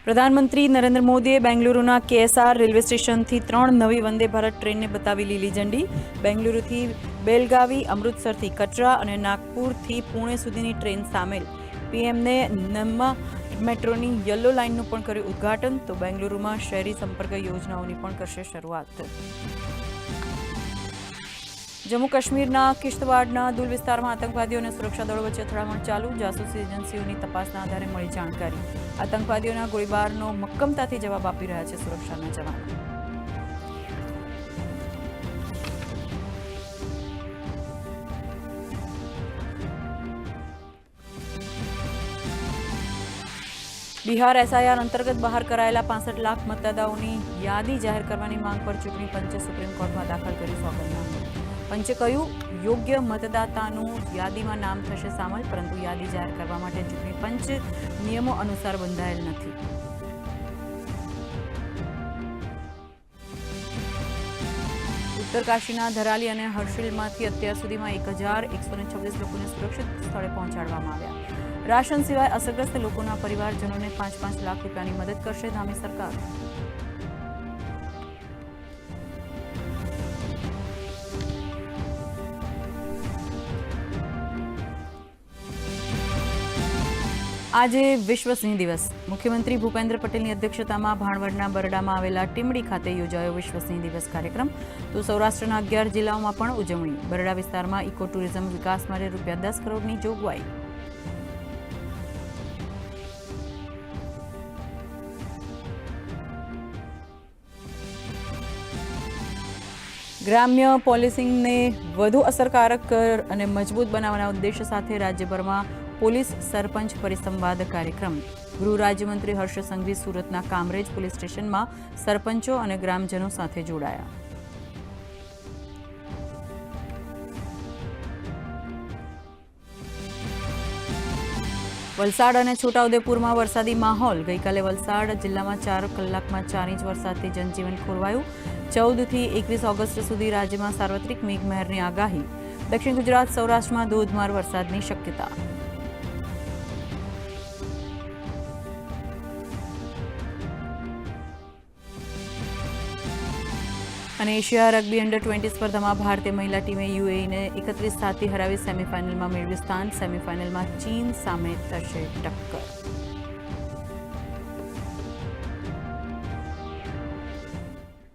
પ્રધાનમંત્રી નરેન્દ્ર મોદીએ બેંગલુરુના કેએસઆર રેલવે સ્ટેશનથી 3 નવી વંદે ભારત ટ્રેનને બતાવી લીલી ઝંડી. બેંગલુરુથી બેલગાવી, અમૃતસરથી કટરા અને નાગપુરથી પુણે સુધીની ટ્રેન સામેલ. પીએમને નમ્મા મેટ્રોની યલો લાઇનનું પણ કર્યું ઉદ્ઘાટન. તો બેંગલુરુમાં શહેરી સંપર્ક યોજનાઓની પણ કરશે શરૂઆત. જમ્મુ કાશ્મીરના કિશ્તવાડના દુલ વિસ્તારમાં આતંકવાદીઓ અને સુરક્ષા દળો વચ્ચે અથડામણ ચાલુ. જાસૂસી એજન્સીઓની તપાસના આધારે મળી જાણકારી. આતંકવાદીઓના ગોળીબારનો મક્કમતાથી જવાબ આપી રહ્યા છે સુરક્ષાના જવાનો. બિહાર એસઆઈઆર અંતર્ગત બહાર કરાયેલા 65 લાખ મતદાતાઓની યાદી જાહેર કરવાની માંગ પર ચૂંટણી પંચે સુપ્રીમ કોર્ટમાં દાખલ કરી સોગંદનામું. પંચે કહ્યું, યોગ્ય મતદાતાનું યાદીમાં નામ થશે સામેલ, પરંતુ યાદી જાહેર કરવા માટે ચૂંટણી પંચ નિયમો અનુસાર બંધાયેલ નથી. ઉત્તરકાશીના ધરાલી અને હર્ષિલમાંથી અત્યાર સુધીમાં 1126 લોકોને સુરક્ષિત સ્થળે પહોંચાડવામાં આવ્યા. રાશન સિવાય અસરગ્રસ્ત લોકોના પરિવારજનોને 5-5 લાખ રૂપિયાની મદદ કરશે ધામી સરકાર. આજે વિશ્વ સિંહ દિવસ. મુખ્યમંત્રી ભૂપેન્દ્ર પટેલની અધ્યક્ષતામાં ભાણવડના બરડામાં આવેલા ટીમડી ખાતે યોજાયો વિશ્વ સિંહ દિવસ કાર્યક્રમ. તો સૌરાષ્ટ્રના 11 જિલ્લાઓમાં પણ ઉજવણી. બરડા વિસ્તારમાં ઇકો ટુરિઝમ વિકાસ માટે ₹10 કરોડની જોગવાઈ. ગ્રામ્ય પોલીસિંગને વધુ અસરકારક અને મજબૂત બનાવવાના ઉદ્દેશ્ય સાથે રાજ્યભરમાં પોલીસ સરપંચ પરિસંવાદ કાર્યક્રમ. ગૃહ રાજ્યમંત્રી હર્ષ સંઘવી સુરતના કામરેજ પોલીસ સ્ટેશનમાં સરપંચો અને ગ્રામજનો સાથે જોડાયા. વલસાડ અને છોટાઉદેપુરમાં વરસાદી માહોલ. ગઈકાલે વલસાડ જિલ્લામાં 4 કલાકમાં 4 ઇંચ વરસાદથી જનજીવન ખોરવાયું. 14 થી 21 ઓગસ્ટ સુધી રાજ્યમાં સાર્વત્રિક મેઘમહેરની આગાહી. દક્ષિણ ગુજરાત, સૌરાષ્ટ્રમાં ધોધમાર વરસાદની શક્યતા. અને એશિયા રગ્બી અંડર-20 સ્પર્ધામાં ભારતીય મહિલા ટીમે યુએઈને 31-7થી હરાવી સેમીફાઇનલમાં મેળવ્યું સ્થાન. સેમીફાઇનલમાં ચીન સામે થશે ટક્કર.